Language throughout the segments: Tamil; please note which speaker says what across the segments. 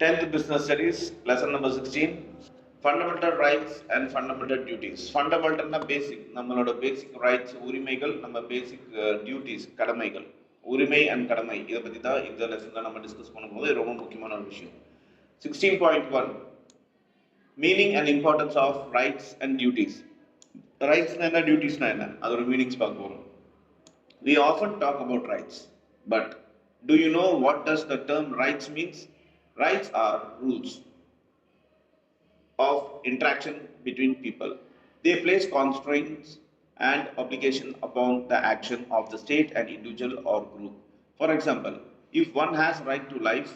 Speaker 1: 10th Business Studies, lesson number 16, Fundamental Rights and Fundamental Duties. Fundamental basic, நம்மளோட basic rights, உரிமைகள், நம்ம basic duties, கடமைகள். உரிமை and கடமை, இதை பற்றி தான் இந்த லெசனில் நம்ம டிஸ்கஸ் பண்ணும்போது ரொம்ப முக்கியமான ஒரு விஷயம். 16.1 Meaning and importance of rights and duties. Rights and duties என்ன அதோட மீனிங்ஸ் பார்க்க போகிறோம். We often talk about rights, but do you know what does the term rights means? Rights are rules of interaction between people. They place constraints and obligation upon the action of the state and individual or group. For example, if one has right to life,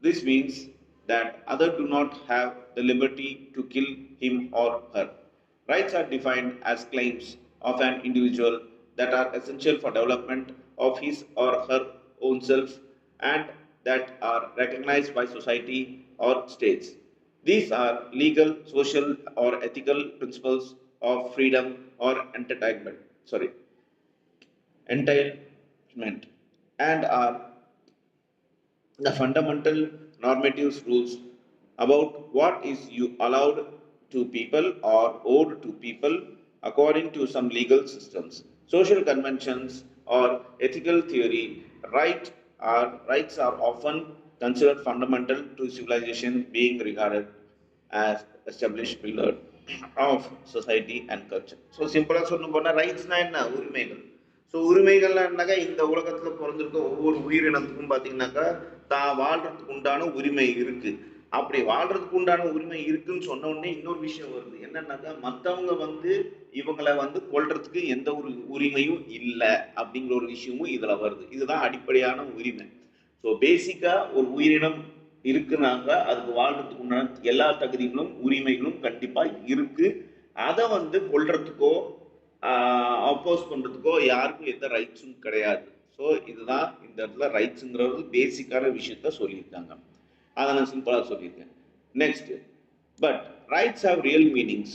Speaker 1: this means that others do not have the liberty to kill him or her. Rights are defined as claims of an individual that are essential for development of his or her own self and that are recognized by society or states. These are legal, social, or ethical principles of freedom or entitlement, and are the fundamental normative rules about what is you allowed to people or owed to people according to some legal systems, social conventions, or ethical theory. Rights are often considered fundamental to civilization, being regarded as established pillar of society and culture. So simple சொல்ல போனா ரைட்ஸ்னா என்ன உரிமைகள். ஸோ உரிமைகள்னாக்கா இந்த உலகத்தில் பிறந்திருக்க ஒவ்வொரு உயிரினத்துக்கும் பார்த்தீங்கன்னாக்கா தான் வாழ்றதுக்கு உண்டான உரிமை இருக்கு. அப்படி வாழ்றதுக்கு உண்டான உரிமை இருக்குன்னு சொன்ன உடனே இன்னொரு விஷயம் வருது என்னன்னாக்கா மற்றவங்க இவங்களை கொல்றதுக்கு எந்த ஒரு உரிமையும் இல்லை அப்படிங்கிற ஒரு விஷயமும் இதுல வருது. இதுதான் அடிப்படையான உரிமை. ஸோ பேசிக்கா ஒரு உயிரினம் இருக்குனாங்க அதுக்கு வாழ்றதுக்கு உண்டான எல்லா தகுதிகளும் உரிமைகளும் கண்டிப்பா இருக்கு. அதை கொல்றதுக்கோ அப்போஸ் பண்றதுக்கோ யாருக்கும் எந்த ரைட்ஸும் கிடையாது. ஸோ இதுதான் இந்த இடத்துல ரைட்ஸுங்கிறது பேசிக்கான விஷயத்த சொல்லியிருக்காங்க. அதை நான் சிம்பிளாக சொல்லியிருக்கேன். Next, but rights have real meanings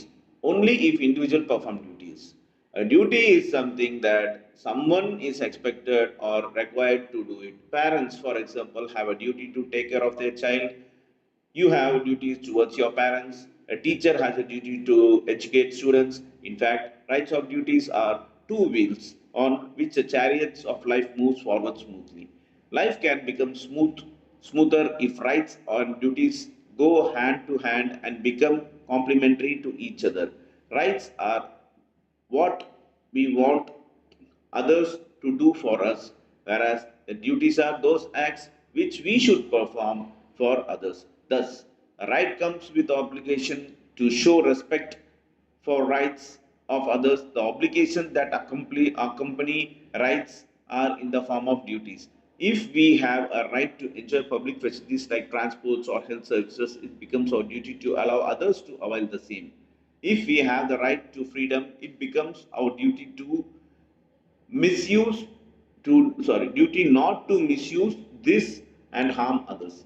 Speaker 1: only if individual perform duties. A duty is something that someone is expected or required to do it. Parents, for example, have a duty to take care of their child. You have duties towards your parents. A teacher has a duty to educate students. In fact, rights or duties are two wheels on which the chariots of life moves forward smoothly. Life can become smoother if rights and duties go hand to hand and become complementary to each other. Rights are what we want others to do for us, whereas the duties are those acts which we should perform for others. Thus, a right comes with the obligation to show respect for rights of others. The obligations that accompany rights are in the form of duties. If we have a right to enjoy public facilities like transports or health services, it becomes our duty to allow others to avail the same. If we have the right to freedom, it becomes our duty not to misuse this and harm others.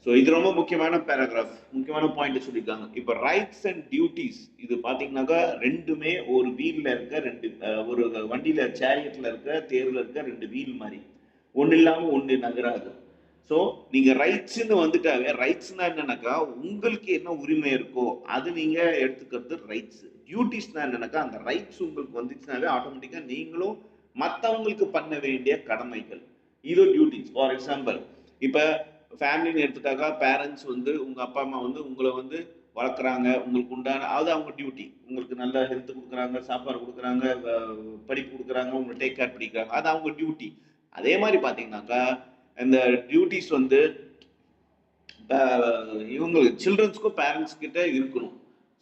Speaker 1: So இது ரொம்ப முக்கியமான பேராகிராஃப், முக்கியமான பாயிண்ட் சொல்லியிருக்காங்க. இப்போ ரைட்ஸ் அண்ட் டியூட்டிஸ் இது பார்த்தீங்கன்னாக்கா ரெண்டுமே ஒரு வீலில் இருக்க ஒரு வண்டியில் சேரியட்டில் இருக்க தேரில் இருக்க ரெண்டு வீல் மாதிரி, ஒன்று இல்லாமல் ஒன்று நகராது. ஸோ நீங்கள் ரைட்ஸ்ன்னு வந்துட்டாவே ரைட்ஸ்னா என்னன்னாக்கா உங்களுக்கு என்ன உரிமை இருக்கோ அது நீங்கள் எடுத்துக்கிறது ரைட்ஸ். டியூட்டிஸ்னா என்னன்னாக்கா அந்த ரைட்ஸ் உங்களுக்கு வந்துச்சுனாவே ஆட்டோமேட்டிக்காக நீங்களும் மற்றவங்களுக்கு பண்ண வேண்டிய கடமைகள், இது டியூட்டிஸ். ஃபார் எக்ஸாம்பிள், இப்போ ஃபேமிலின்னு எடுத்துட்டாக்கா பேரண்ட்ஸ் உங்கள் அப்பா அம்மா உங்களை வளர்க்குறாங்க, உங்களுக்கு உண்டான அது அவங்க டியூட்டி. உங்களுக்கு நல்ல ஹெல்த் கொடுக்குறாங்க, சாப்பாடு கொடுக்குறாங்க, படிப்பு கொடுக்குறாங்க, உங்களை டேக் கேர் பண்ணிக்கிறாங்க, அது அவங்க டியூட்டி. அதே மாதிரி பார்த்தீங்கன்னாக்கா இந்த டியூட்டிஸ் இவங்களுக்கு சில்ட்ரன்ஸ்க்கும் பேரண்ட்ஸ் கிட்ட இருக்கணும்.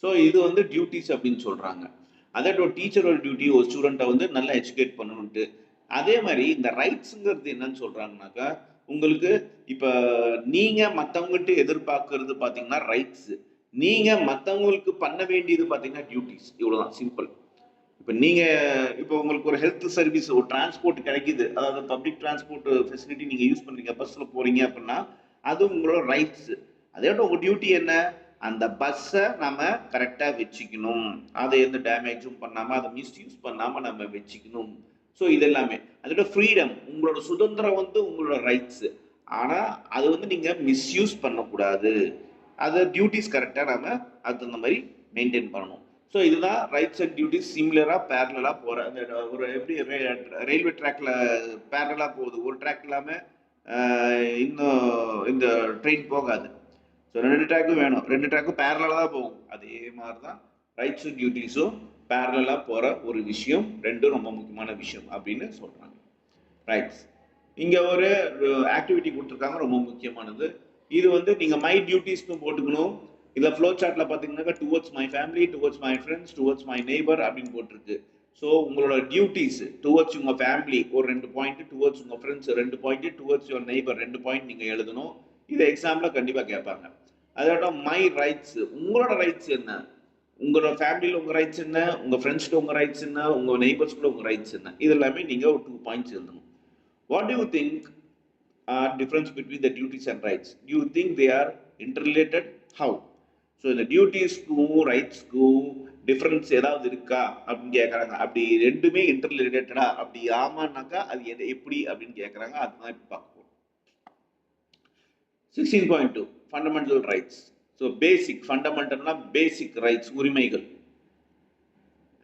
Speaker 1: ஸோ இது டியூட்டிஸ் அப்படின்னு சொல்கிறாங்க. அதே ஒரு டீச்சரோட டியூட்டி ஒரு ஸ்டூடெண்ட்டை நல்லா எஜுகேட் பண்ணணுன்ட்டு. அதே மாதிரி இந்த ரைட்ஸுங்கிறது என்னன்னு சொல்கிறாங்கனாக்கா உங்களுக்கு இப்போ நீங்கள் மற்றவங்ககிட்ட எதிர்பார்க்கறது பார்த்தீங்கன்னா ரைட்ஸு, நீங்கள் மற்றவங்களுக்கு பண்ண வேண்டியது பார்த்தீங்கன்னா டியூட்டிஸ். இவ்வளோதான் சிம்பிள். இப்போ உங்களுக்கு ஒரு ஹெல்த் சர்வீஸ், ஒரு டிரான்ஸ்போர்ட் கிடைக்குது, அதாவது பப்ளிக் டிரான்ஸ்போர்ட் ஃபெசிலிட்டி நீங்கள் யூஸ் பண்ணுறீங்க, பஸ்ஸில் போகிறீங்க அப்படின்னா அது உங்களோட ரைட்ஸு. அதோட உங்கள் டியூட்டி என்ன, அந்த பஸ்ஸை நம்ம கரெக்டாக வச்சுக்கணும், அதை எந்த டேமேஜும் பண்ணாமல் அதை மிஸ்யூஸ் பண்ணாமல் நம்ம வச்சுக்கணும். ஸோ இது எல்லாமே அதோட ஃப்ரீடம், உங்களோட சுதந்திரம் உங்களோட ரைட்ஸு. ஆனா அது வந்து நீங்க மிஸ்யூஸ் பண்ணக்கூடாது. அது டியூட்டிஸ் கரெக்டா நாம அதுக்கு தகுந்த மாதிரி மெயின்டைன் பண்ணணும். ஸோ இதுதான் ரைட்ஸ் அண்ட் டியூட்டிஸ் சிமிலரா பேரலா போற அந்த ஒரு எப்படி ரயில்வே ட்ராக்ல பேரலா போகுது. ஒரு ட்ராக் இல்லாம இன்னும் இந்த ட்ரெயின் போகாது. ஸோ 2 ட்ராக்கும் வேணும். 2 ட்ராக்கும் பேரலா தான் போகும். அதே மாதிரி தான் ரைட்ஸும் டியூட்டிஸும் பேரலா போற ஒரு விஷயம். 2ம் ரொம்ப முக்கியமான விஷயம் அப்படின்னு சொல்றாங்க. ரைட்ஸ். இங்க ஒரு ஆக்டிவிட்டி கொடுத்துருக்காங்க ரொம்ப முக்கியமானது. இது வந்து நீங்க மை டியூட்டிஸ்னு போட்டுக்கணும். இதுல ஃப்ளோ சார்ட்ல பாத்தீங்கன்னா towards my family, towards my friends, towards my neighbour அப்படின்னு போட்டிருக்கு. ஸோ உங்களோட டியூட்டிஸ் டுவர்ட்ஸ் உங்க ஃபேமிலி ஒரு 2 பாயிண்ட், டுவர்ட்ஸ் உங்க friends 2 point, towards your neighbour 2 point நீங்க எழுதணும். இது எக்ஸாம்ல கண்டிப்பா கேட்பாங்க. அதோட மை ரைட்ஸ் உங்களோட ரைட்ஸ் என்ன? உங்களோட ஃபேமிலியில் உங்க ரைட்ஸ் என்ன? உங்க ஃப்ரெண்ட்ஸ்க்கு உங்க ரைட்ஸ் என்ன? உங்க நெய்பர்ஸ்க்கு உங்க ரைட்ஸ் என்ன? இது எல்லாமே நீங்க ஒரு 2 பாயிண்ட்ஸ் எழுதணும். What do you think are difference between the duties and rights? Do you think they are interrelated? How? So இந்த டியூட்டிஸ்க்கும் ரைட்ஸ்க்கும் டிஃபரன்ஸ் ஏதாவது இருக்கா அப்படின்னு கேட்குறாங்க. அப்படி ரெண்டுமே இன்டர்ரிலேட்டடா அப்படி ஆமான்னாக்கா அது எப்படி அப்படின்னு கேட்குறாங்க. அதுதான் இப்போ பார்க்க போகிறோம். 16.2 ஃபண்டமெண்டல் ரைட்ஸ். ஸோ பேசிக் ஃபண்டமெண்டல்னா பேசிக் ரைட்ஸ் உரிமைகள்.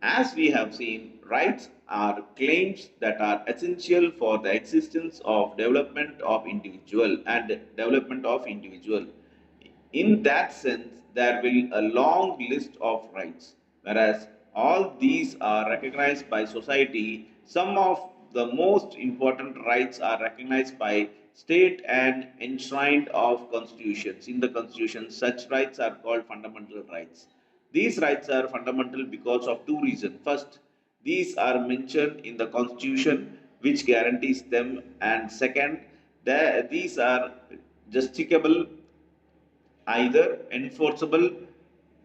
Speaker 1: As we have seen, rights are claims that are essential for the existence of development of individual and development of individual. In that sense, there will a long list of rights. Whereas all these are recognized by society, some of the most important rights are recognized by state and enshrined of constitutions. In the constitution, such rights are called fundamental rights. These rights are fundamental because of two reasons. First, these are mentioned in the constitution which guarantees them, and second, these are justificable, either enforceable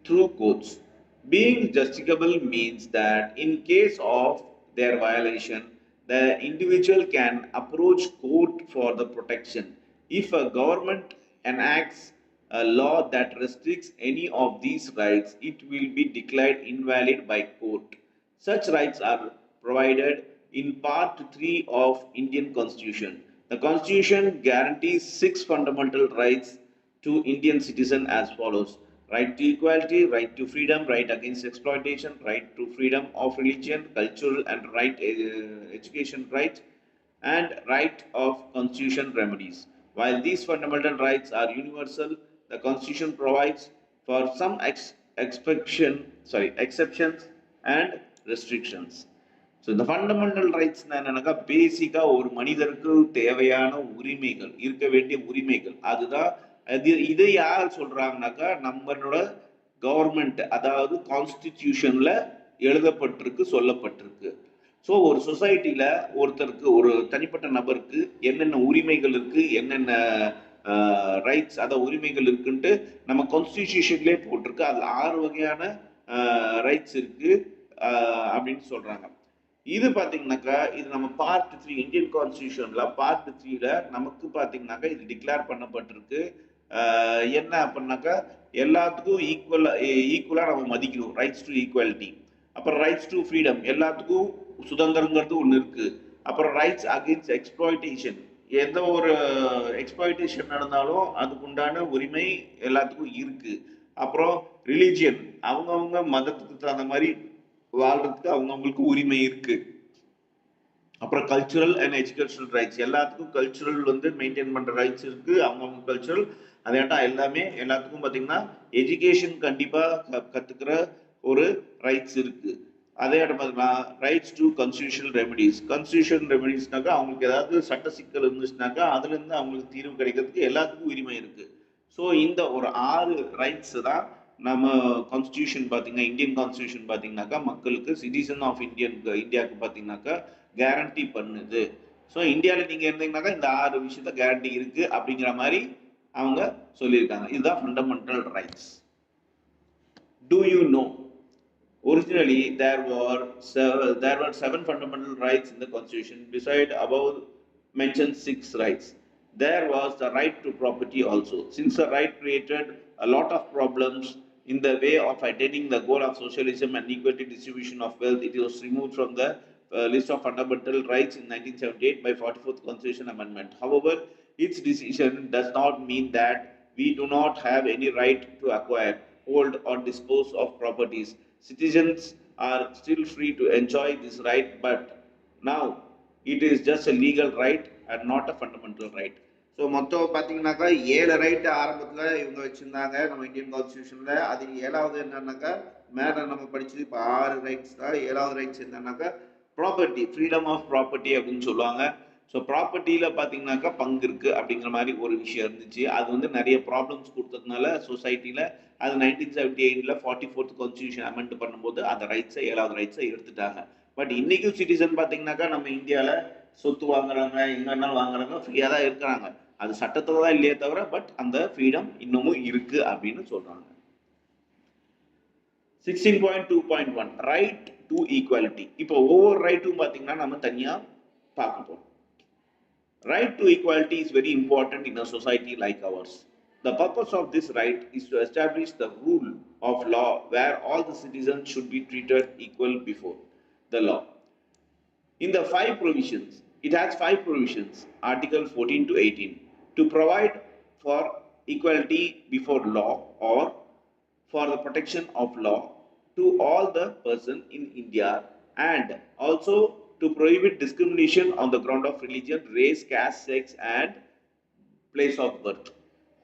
Speaker 1: through courts. Being justificable means that in case of their violation, the individual can approach court for the protection. If a government enacts a law that restricts any of these rights, it will be declared invalid by court. Such rights are provided in Part 3 of Indian Constitution. The Constitution guarantees 6 fundamental rights to Indian citizen as follows: right to equality, right to freedom, right against exploitation, right to freedom of religion, cultural and right education right, and right of constitution remedies. While these fundamental rights are universal, the Constitution provides for some exceptions and restrictions. So இந்த ஃபண்டமெண்டல் ரைட்ஸ் என்னன்னாக்கா பேசிக்காக ஒரு மனிதருக்கு தேவையான உரிமைகள், இருக்க வேண்டிய உரிமைகள். அதுதான் இதை யார் சொல்றாங்கனாக்கா நம்மளோட கவர்மெண்ட், அதாவது கான்ஸ்டிடியூஷன்ல எழுதப்பட்டிருக்கு, சொல்லப்பட்டிருக்கு. ஸோ ஒரு சொசைட்டில ஒருத்தருக்கு, ஒரு தனிப்பட்ட நபருக்கு என்னென்ன உரிமைகள் இருக்கு, என்னென்ன ரைட்ஸ், அதாவது உரிமைகள் இருக்குன்ட்டு நம்ம கான்ஸ்டிடியூஷன்லேயே போட்டிருக்கு. அதுல 6 வகையான ரைட்ஸ் இருக்கு அப்படின்னு சொல்றாங்க. இது பாத்தீங்கன்னாக்கா இது நம்ம பார்ட் 3 இந்தியன் கான்ஸ்டிடியூஷன்ல பார்ட் 3ல நமக்கு பாத்தீங்கன்னாக்கா இது டிக்ளேர் பண்ணப்பட்டிருக்கு. என்ன அப்படின்னாக்கா எல்லாத்துக்கும் ஈக்குவலா நம்ம மதிக்கணும், ரைட்ஸ் டு ஈக்குவாலிட்டி. அப்புறம் ரைட்ஸ் டு ஃப்ரீடம், எல்லாத்துக்கும் சுதந்திரங்கிறது ஒன்று இருக்கு. அப்புறம் ரைட்ஸ் அகெயின்ஸ்ட் எக்ஸ்ப்ளாய்டேஷன், எந்த ஒரு எக்ஸ்ப்ளாய்டேஷன் நடந்தாலும் அதுக்கு உண்டான உரிமை எல்லாத்துக்கும் இருக்கு. அப்புறம் ரிலீஜியன், அவங்கவுங்க மதத்துக்கு தகுந்த மாதிரி வாழ்றதுக்கு அவங்கவுங்களுக்கு உரிமை இருக்கு. அப்புறம் கல்ச்சுரல் அண்ட் எஜுகேஷனல் ரைட்ஸ், எல்லாத்துக்கும் கல்ச்சுரல் வந்து மெயின்டைன் பண்ற ரைட்ஸ் இருக்கு, அவங்கவுங்க கல்ச்சுரல். அதேட்டா எல்லாமே எல்லாத்துக்கும் பாத்தீங்கன்னா எஜுகேஷன் கண்டிப்பா கத்துக்கிற ஒரு ரைட்ஸ் இருக்கு. அதே பார்த்தீங்கன்னா rights to constitutional remedies. Constitutional ரெமெடிஸ்னாக்கா அவங்களுக்கு ஏதாவது சட்ட சிக்கல் இருந்துச்சுனாக்கா அதுல இருந்து அவங்களுக்கு தீர்வு கிடைக்கிறதுக்கு எல்லாத்துக்கும் உரிமை இருக்கு. ஸோ இந்த ஒரு 6 ரைட்ஸ் தான் நம்ம கான்ஸ்டியூஷன் பார்த்தீங்கன்னா, இந்தியன் கான்ஸ்டியூஷன் பார்த்தீங்கன்னாக்கா மக்களுக்கு, சிட்டிசன் ஆஃப் இந்தியாவுக்கு பார்த்தீங்கன்னாக்கா கேரண்டி பண்ணுது. ஸோ இந்தியாவில் நீங்கள் இருந்தீங்கன்னாக்கா இந்த 6 விஷயத்த கேரண்டி இருக்கு அப்படிங்கிற மாதிரி அவங்க சொல்லியிருக்காங்க. இதுதான் fundamental rights. Do you know? Originally, there were 7 fundamental rights in the Constitution. Beside above mentioned 6 rights, there was the right to property also. Since the right created a lot of problems in the way of attaining the goal of socialism and equity distribution of wealth, it was removed from the list of fundamental rights in 1978 by 44th Constitution Amendment. However, its decision does not mean that we do not have any right to acquire, hold, or dispose of properties. Citizens are still free to enjoy this right, but now it is just a legal right and not a fundamental right. So மொத்தம் பார்த்தீங்கன்னாக்கா 7 ரைட்டு ஆரம்பத்தில் இவங்க வச்சுருந்தாங்க நம்ம இந்தியன் கான்ஸ்டியூஷனில். அது 7வது என்னன்னாக்கா மேலே நம்ம படிச்சது இப்போ 6 ரைட்ஸ் தான். 7வது ரைட்ஸ் என்னன்னாக்கா ப்ராப்பர்ட்டி, ஃப்ரீடம் ஆஃப் ப்ராப்பர்ட்டி அப்படின்னு சொல்லுவாங்க. ஸோ ப்ராப்பர்ட்டியில் பார்த்தீங்கன்னாக்கா பங்கு இருக்குது அப்படிங்கிற மாதிரி ஒரு விஷயம் இருந்துச்சு. அது வந்து நிறைய ப்ராப்ளம்ஸ் கொடுத்ததுனால சொசைட்டியில் அது 1978 44th கான்ஸ்டியூஷன் அமெண்ட் பண்ணும்போது அந்த ரைட்ஸை 7வது ரைட்ஸை எடுத்துட்டாங்க. பட் இன்னைக்கும் சிட்டிசன் பார்த்தீங்கன்னாக்கா நம்ம இந்தியாவில் சொத்து வாங்குறாங்க, எங்க வேணாலும் வாங்குறாங்க, ஃப்ரீயாக தான் இருக்கிறாங்க. அது சட்டத்தில் தான் இல்லையே தவிர பட் அந்த ஃப்ரீடம் இன்னமும் இருக்கு அப்படின்னு சொல்றாங்க. 16.2.1 ரைட் டு ஈக்குவாலிட்டி. இப்போ ஒவ்வொரு ரைட்டும் பார்த்தீங்கன்னா நம்ம தனியா பார்க்க போறோம். Right to equality is very important in a society like ours. The purpose of this right is to establish the rule of law where all the citizens should be treated equal before the law. In the 5 provisions, it has 5 provisions, Article 14 to 18, to provide for equality before law or for the protection of law to all the person in India, and also to prohibit discrimination on the ground of religion, race, caste, sex and place of birth.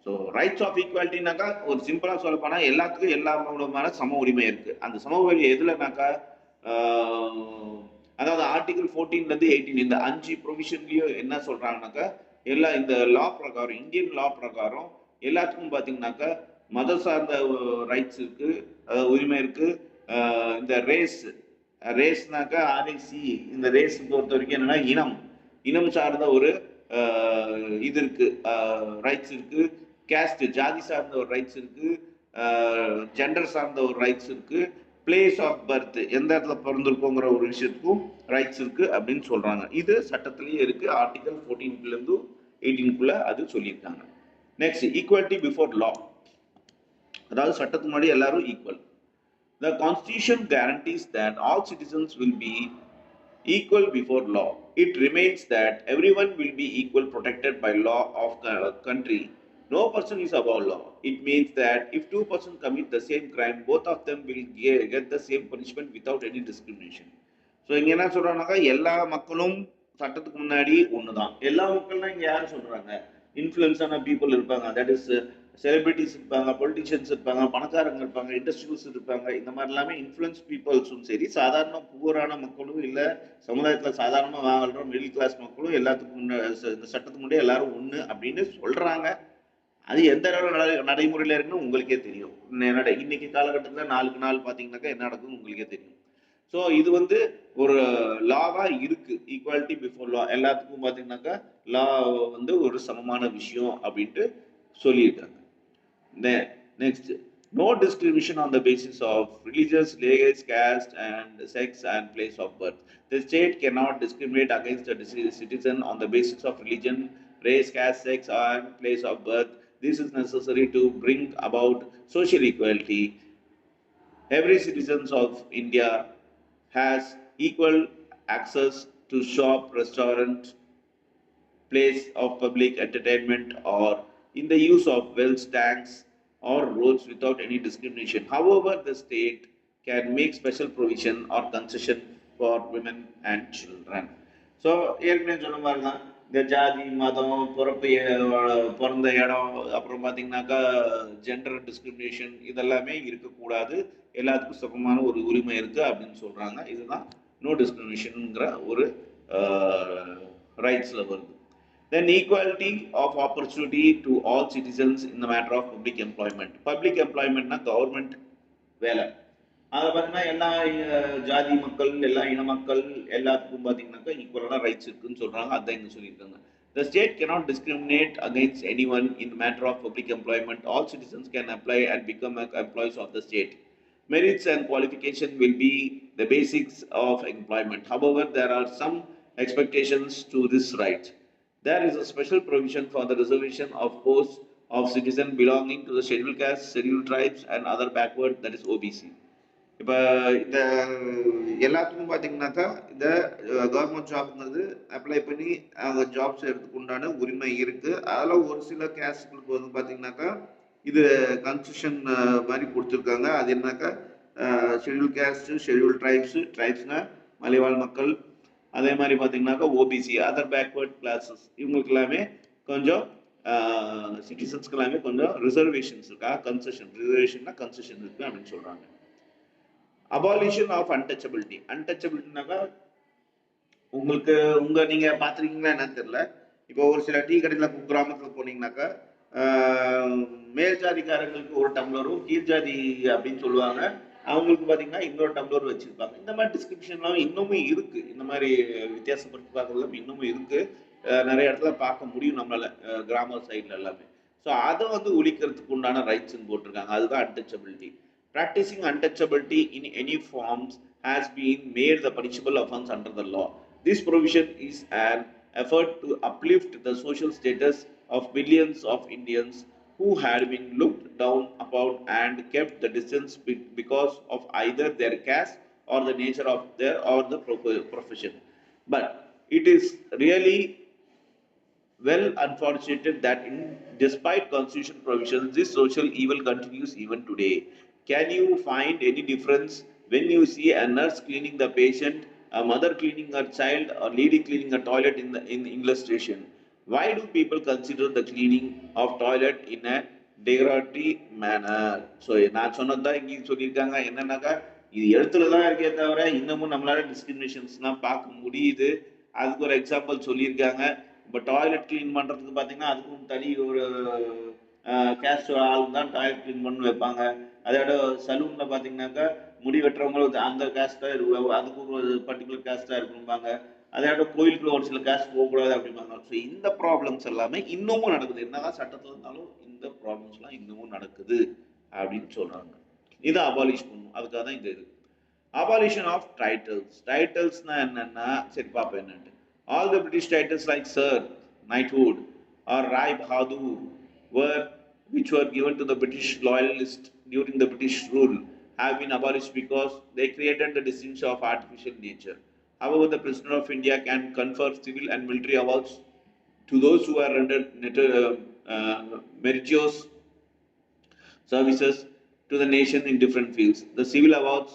Speaker 1: So rights of ஈக்குவாலிட்டினாக்கா ஒரு சிம்பிளாக சொல்ல போனால் எல்லாத்துக்கும் எல்லா மூலமான சம உரிமை இருக்குது. அந்த சம உரிமை எதுலனாக்கா அதாவது ஆர்டிகல் 14லேருந்து 18 இந்த 5 ப்ரொவிஷன்லையும் என்ன சொல்கிறாங்கனாக்கா எல்லா இந்த லா பிரகாரம், இந்தியன் லா பிரகாரம் எல்லாத்துக்கும் பார்த்தீங்கன்னாக்கா மத சார்ந்த ரைட்ஸ் இருக்குது, உரிமை இருக்குது. இந்த ரேஸ்னாக்கா ஆர்ஐசி, இந்த ரேஸ் பொறுத்த வரைக்கும் என்னன்னா இனம் சார்ந்த ஒரு இது இருக்கு, ரைட்ஸ் இருக்கு. கேஸ்ட், ஜாதி சார்ந்த ஒரு ரைட்ஸ் இருக்கு. ஜெண்டர் சார்ந்த ஒரு ரைட்ஸ் இருக்கு. பிளேஸ் ஆஃப் பர்த், எந்த இடத்துல பிறந்திருக்கோங்கிற ஒரு விஷயத்துக்கும் ரைட்ஸ் இருக்கு அப்படின்னு சொல்றாங்க. இது சட்டத்திலேயே இருக்கு. ஆர்டிகல் 14 18 அது சொல்லியிருக்காங்க. நெக்ஸ்ட், ஈக்குவாலிட்டி பிஃபோர் லா, அதாவது சட்டத்துக்கு முன்னாடி எல்லாரும் equal. The Constitution guarantees that all citizens will be equal before law. It remains that everyone will be equal protected by law of the country. No person is above law. It means that if 2 persons commit the same crime, both of them will get the same punishment without any discrimination. So இங்கே என்ன சொல்கிறாங்கனாக்கா எல்லா மக்களும் சட்டத்துக்கு முன்னாடி ஒன்று தான். எல்லா மக்கள்லாம் இங்கே யாரும் சொல்கிறாங்க, இன்ஃப்ளூயன்ஸான பீப்புள் இருப்பாங்க, தட் இஸ் செலிபிரிட்டிஸ் இருப்பாங்க, பொலிட்டிஷியன்ஸ் இருப்பாங்க, பணக்காரங்க இருப்பாங்க, இண்டஸ்ட்ரியல்ஸ் இருப்பாங்க. இந்த மாதிரி எல்லாமே இன்ஃப்ளூயன்ஸ் பீப்புள்ஸும் சரி, சாதாரண புவரான மக்களும் இல்லை சமுதாயத்தில் சாதாரணமாக வாழ்கிற மிடில் கிளாஸ் மக்களும் எல்லாத்துக்கும் இந்த சட்டத்துக்கு முன்னாடி எல்லாரும் ஒன்று அப்படின்னு சொல்கிறாங்க. அது எந்த நடைமுறையில் இருக்குன்னு உங்களுக்கே தெரியும். இன்னைக்கு காலகட்டத்தில் நாளுக்கு நாள் பார்த்தீங்கன்னாக்கா என்ன நடக்குன்னு உங்களுக்கே தெரியும். ஸோ இது வந்து ஒரு லாவாக இருக்கு. ஈக்குவாலிட்டி பிஃபோர் லா எல்லாத்துக்கும் பார்த்தீங்கன்னாக்கா லா வந்து ஒரு சமமான விஷயம் அப்படின்ட்டு சொல்லியிருக்காங்க. Next, no discrimination on the basis of religious, race, caste, and sex and place of birth. The state cannot discriminate against a citizen on the basis of religion, race, caste, sex, and place of birth. This is necessary to bring about social equality. Every citizen of India has equal access to shop, restaurant, place of public entertainment, or in the use of wells, tanks, or roads without any discrimination. However, the state can make special provision or concession for women and children. So, ஏற்கனவே சொன்ன மாதிரி தான் இந்த ஜாதி, மதம், பிறந்த இடம், அப்புறம் பார்த்தீங்கன்னாக்கா ஜெண்டர் டிஸ்கிரிமினேஷன் இதெல்லாமே இருக்கக்கூடாது, எல்லாத்துக்கும் சமமான ஒரு உரிமை இருக்கு அப்படின்னு சொல்றாங்க. இதுதான் நோ டிஸ்கிரிமினேஷன்ங்கிற ஒரு ரைட்ஸ்ல வருது. Then equality of opportunity to all citizens in the matter of public employment. Public employment na government வேலை. அதை பார்த்தீங்கன்னா எல்லா ஜாதி மக்கள், எல்லா இன மக்கள் எல்லாத்துக்கும் பார்த்தீங்கன்னாக்கா ஈக்குவலான ரைட்ஸ் இருக்குன்னு சொல்றாங்க. அதான் இங்க சொல்லியிருக்காங்க. The state cannot discriminate against anyone in the matter of public employment. All citizens can apply and become employees of the state. Merits and qualification will be the basics of employment. However, there are some expectations to this right. There is a special provision for the reservation of posts of citizens belonging to the scheduled castes, scheduled tribes, and other backward, that is OBC. இப்போ இந்த எல்லாத்துக்கும் பார்த்தீங்கன்னாக்கா இந்த கவர்மெண்ட் ஜாப்ங்கிறது அப்ளை பண்ணி அவங்க ஜாப்ஸ் எடுத்துக்கு உண்டான உரிமை இருக்கு. அதில் ஒரு சில கேஸ்ட்களுக்கு வந்து பார்த்தீங்கன்னாக்கா இது கன்செஷன் மாதிரி கொடுத்துருக்காங்க. அது என்னன்னாக்கா ஷெட்யூல் கேஸ்ட்டு, ஷெட்யூல் ட்ரைப்ஸ்னா மலைவாழ் மக்கள், அதே மாதிரி பார்த்தீங்கன்னாக்கா ஓபிசி அதர் பேக்வர்ட் கிளாஸஸ் இவங்களுக்கு எல்லாமே கொஞ்சம் சிட்டிசன்ஸ்க்கு எல்லாமே கொஞ்சம் ரிசர்வேஷன்ஸ் இருக்கா, ரிசர்வேஷன்னா கன்செஷன் இருக்கு அப்படின்னு சொல்றாங்க. அபாலிஷன் ஆஃப் அன்டச்சபிலிட்டினாக்கா உங்களுக்கு நீங்க பாத்திருக்கீங்களா என்னன்னு தெரியல. இப்போ ஒரு சில டீ கடையில் கிராமத்துல போனீங்கன்னாக்கா மேல் ஜாதிக்காரங்களுக்கு ஒரு டம்ளரும் கீழ் ஜாதி அப்படின்னு சொல்லுவாங்க. அவங்களுக்கு பாத்தீங்கன்னா இன்னொரு டம்ளர் வச்சிருப்பாங்க. இந்த மாதிரி டிஸ்கிரிப்ஷன்லாம் இன்னமும் இருக்கு. இந்த மாதிரி வித்தியாசப்படுத்தி பார்க்கறது இன்னமும் இருக்கு. நிறைய இடத்துல பார்க்க முடியும் நம்மளால கிராம சைட்ல எல்லாமே. ஸோ அதை வந்து ஒழிக்கிறதுக்கு உண்டான ரைட்ஸ் போட்டிருக்காங்க. அதுதான் untouchability. Practicing untouchability in any forms has been made the punishable offense under the law. This provision is an effort to uplift the social status of millions of Indians who had been looked down upon and kept the distance because of either their caste or the nature of their or the profession. But it is really well unfortunate that despite constitutional provisions, this social evil continues even today. Can you find any difference when you see a nurse cleaning the patient, a mother cleaning her child, or lady cleaning a toilet in English station? Why do people consider the cleaning of toilet in a derogatory manner? So நான் சொன்னதுதான் இங்கே சொல்லியிருக்காங்க. என்னன்னாக்கா இது எழுத்துல தான் இருக்கே தவிர இன்னமும் நம்மளால டிஸ்கிரிமினேஷன்ஸ்லாம் பார்க்க முடியுது. அதுக்கு ஒரு எக்ஸாம்பிள் சொல்லியிருக்காங்க. இப்போ டாய்லெட் க்ளீன் பண்ணுறதுக்கு பார்த்தீங்கன்னா அதுக்கும் தனி ஒரு கேஸ்ட் ஆள் தான் டாய்லெட் க்ளீன் பண்ணி வைப்பாங்க. அதோட சலூனில் பார்த்தீங்கன்னாக்கா முடி வெட்டுறவங்க அந்த கேஸ்ட்டாக இருக்கும், அதுக்கு ஒரு பர்டிகுலர் கேஸ்ட்டாக இருக்கும்பாங்க. அதோட கோயிலுக்குள்ள ஒரு சில கேஸ்ட் போகக்கூடாது அப்படிம்பாங்க. ஸோ இந்த ப்ராப்ளம்ஸ் எல்லாமே இன்னமும் நடக்குது. என்னதான் சட்டத்தில் இருந்தாலும் இந்த ப்ராப்ளம்ஸ்லாம் இன்னமும் நடக்குது அப்படின்னு சொல்கிறாங்க. இதை அபாலிஷ் பண்ணும். அதுக்காக தான் இந்த இது அபாலிஷன் ஆஃப் டைட்டில்ஸ்னா என்னன்னா சரி பார்ப்போம் என்னன்ட்டு. All the British titles like Sir, Knighthood, or Rai Bahadur which were given to the British loyalists during the British rule have been abolished because they created the distinction of artificial nature. However, the President of India can confer civil and military awards to those who are rendered meritorious services to the nation in different fields. The civil awards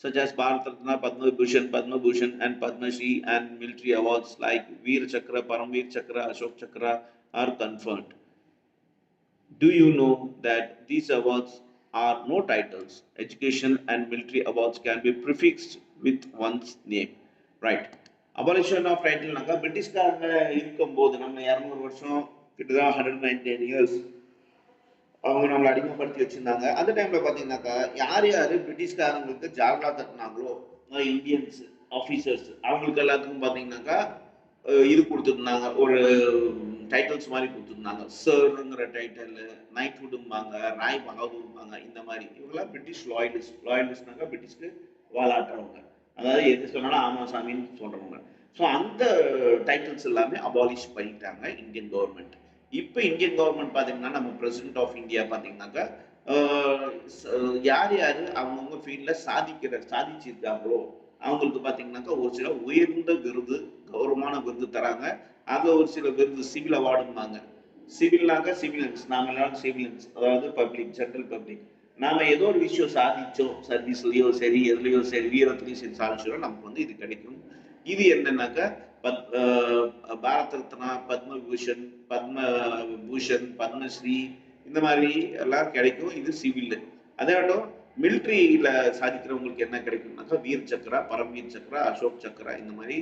Speaker 1: such as Bharat Ratna, Padma Bhushan and Padma Shri, and military awards like Veer Chakra, Paramveer Chakra, Ashok Chakra are conferred. Do you know that these awards are no titles? Education and military awards can be prefixed with one's name. Right. Abolition of title நாக்கா பிரிட்டிஷ்காரங்க இருக்கும்போது நம்ம 200 வருஷம் கிட்டத்தட்ட 199 இயர்ஸ் அவங்க நம்மளை அடிமைப்படுத்தி வச்சிருந்தாங்க. அந்த டைம்ல பாத்தீங்கன்னாக்கா யார் யாரு பிரிட்டிஷ்காரங்களுக்கு ஜால்ரா தட்டினாங்களோ இந்தியன்ஸ் ஆஃபீஸர்ஸ் அவங்களுக்கு எல்லாத்துக்கும் பாத்தீங்கன்னாக்கா இது கொடுத்துருந்தாங்க, ஒரு டைட்டில்ஸ் மாதிரி கொடுத்துருந்தாங்க. சர்ங்கிற டைட்டில், நைட்ஹுட்பாங்க, ராய் பகதூர்பாங்க. இந்த மாதிரி இவங்கெல்லாம் பிரிட்டிஷ் லாயலிஸ்ட்னாக்கா பிரிட்டிஷ்க்கு வாலாட்டுறவங்க, அதாவது எது சொன்னாலும் ஆமா சாமின்னு சொல்றவங்க. ஸோ அந்த டைட்டில்ஸ் எல்லாமே அபாலிஷ் பண்ணிட்டாங்க இந்தியன் கவர்மெண்ட். இப்போ இந்தியன் கவர்மெண்ட் பார்த்தீங்கன்னா நம்ம பிரசிடென்ட் ஆஃப் இந்தியா பார்த்தீங்கன்னாக்கா யார் யார் அவங்கவுங்க ஃபீல்டில் சாதிச்சிருக்காங்களோ அவங்களுக்கு பார்த்தீங்கன்னாக்கா ஒரு சில உயர்ந்த விருது, கௌரவமான விருது தராங்க. அதில் ஒரு சில விருது சிவில் அவார்டும்பாங்க. சிவில்னாக்கா சிவிலியன்ஸ், நாம எல்லாரும் சிவிலியன்ஸ், அதாவது பப்ளிக், ஜென்ரல் பப்ளிக். நாம ஏதோ ஒரு விஷயம் சாதிச்சோம், சர்வீஸ்லயோ சரி, எதுலையோ சரி, வீரத்துலையும் சரி சாதிச்சோம், நமக்கு வந்து இது கிடைக்கும். இது என்னன்னாக்கா பாரத் ரத்னா, பத்மபூஷன், பத்மஸ்ரீ இந்த மாதிரி எல்லாம் கிடைக்கும். இது சிவில். அதேட்டும் மிலிட்ரியில சாதிக்கிறவங்களுக்கு என்ன கிடைக்கும்னாக்கா வீர் சக்ரா, பரம்வீர் சக்ரா, அசோக் சக்ரா இந்த மாதிரி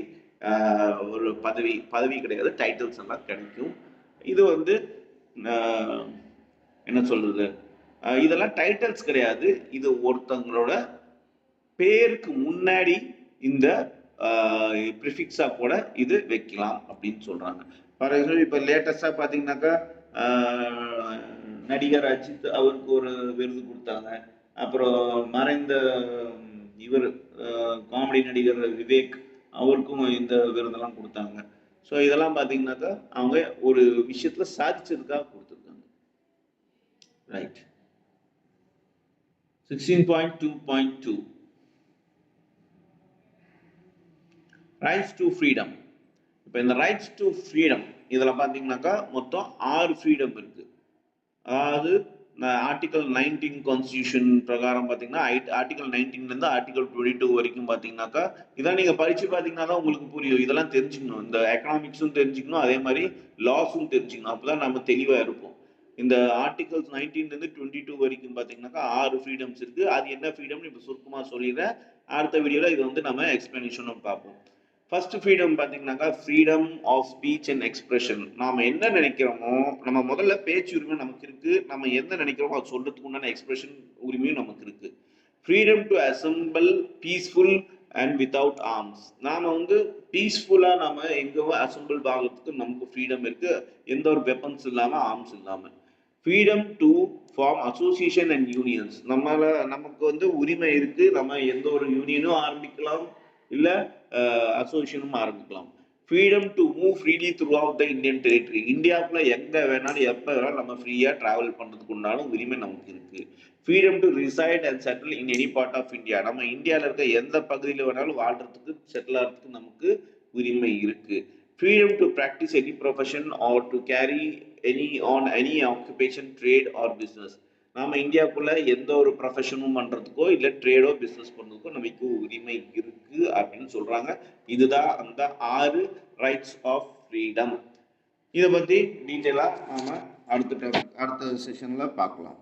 Speaker 1: ஒரு பதவி கிடையாது, டைட்டில்ஸ் எல்லாம் கிடைக்கும். இது வந்து என்ன சொல்றது, இதெல்லாம் டைட்டில்ஸ் கிடையாது. இது ஒருத்தங்களோட பேருக்கு முன்னாடி இந்த ப்ரிஃபிக்ஸா கூட இது வைக்கலாம் அப்படின்னு சொல்றாங்க. ஃபார் எக்ஸாம்பிள் இப்போ லேட்டஸ்டா பாத்தீங்கன்னாக்கா நடிகர் அஜித் அவருக்கு ஒரு விருது கொடுத்தாங்க. அப்புறம் மறைந்த இவர் காமெடி நடிகர் விவேக் அவருக்கும் இந்த விருதெல்லாம் கொடுத்தாங்க. ஸோ இதெல்லாம் பார்த்தீங்கன்னாக்கா அவங்க ஒரு விஷயத்துல சாதிச்சதுக்காக கொடுத்துருக்காங்க. ரைட். 16.2.2 rights to freedom. இப்போ இந்த ரைட்ஸ் டு ஃப்ரீடம் இதில் பார்த்தீங்கன்னாக்கா மொத்தம் 6 ஃப்ரீடம் இருக்குது. அதாவது ஆர்டிகல் 19 கான்ஸ்டியூஷன் பிரகாரம் பார்த்தீங்கன்னா ஆர்டிகல் 19லேருந்து ஆர்டிகல் 22 வரைக்கும் பார்த்தீங்கன்னாக்கா இதான் நீங்கள் படித்து பார்த்தீங்கன்னா தான் உங்களுக்கு புரியும். இதெல்லாம் தெரிஞ்சுக்கணும், இந்த எக்கனாமிக்ஸும் தெரிஞ்சுக்கணும், அதே மாதிரி லாஸும் தெரிஞ்சுக்கணும். அப்போ தான் நம்ம தெளிவாக இருப்போம். இந்த ஆர்டிகல்ஸ் 19லேருந்து 22 வரைக்கும் பார்த்தீங்கன்னாக்கா 6 ஃப்ரீடம்ஸ் இருக்குது. அது என்ன ஃப்ரீடம்னு இப்போ சுருக்கமாக சொல்லிடுறேன். அடுத்த வீடியோவில் இதை வந்து நம்ம எக்ஸ்பிளனேஷனும் பார்ப்போம். ஃபர்ஸ்ட் ஃப்ரீடம் பார்த்தீங்கன்னாக்கா freedom of speech and expression. நாம என்ன நினைக்கிறோமோ, நம்ம முதல்ல பேச்சு உரிமை நமக்கு இருக்கு. நம்ம என்ன நினைக்கிறோமோ அது சொல்றதுக்கு உண்டான எக்ஸ்பிரஷன் உரிமையும் நமக்கு இருக்கு. Freedom to assemble peaceful and without arms. நாம வந்து பீஸ்ஃபுல்லா நாம எங்கோ அசம்பிள் ஆகிறதுக்கு நமக்கு ஃப்ரீடம் இருக்கு, எந்த ஒரு வெப்பன்ஸ் இல்லாம, ஆர்ம்ஸ் இல்லாம. Freedom to form association and unions. நமக்கு வந்து உரிமை இருக்கு, நம்ம எந்த ஒரு யூனியனும் ஆரம்பிக்கலாம், இல்ல அசோசியேஷனும் ஆரம்பிக்கலாம். Freedom to move freely throughout the Indian territory. இந்தியாவுக்குள்ள எங்க வேணாலும் எப்போ வேணாலும் நம்ம ஃப்ரீயா டிராவல் பண்றதுக்கு உண்டான உரிமை நமக்கு இருக்கு. Freedom to reside and settle in any part of India. நம்ம இந்தியாவில் இருக்க எந்த பகுதியில் வேணாலும் வாழ்றதுக்கு, செட்டில் ஆகிறதுக்கு நமக்கு உரிமை இருக்கு. Freedom to practise any profession or to carry any occupation, trade or business. நாம இந்தியாவுக்குள்ள எந்த ஒரு ப்ரொஃபஷனும் பண்றதுக்கோ இல்லை ட்ரேடோ பிஸ்னஸ் பண்றதுக்கோ நமக்கு உரிமை இருக்கு அப்படின்னு சொல்றாங்க. இதுதான் அந்த 6 ரைட்ஸ் ஆஃப் ஃப்ரீடம். இதை பத்தி டீட்டெயிலா நாம அடுத்த செஷன்ல பார்க்கலாம்.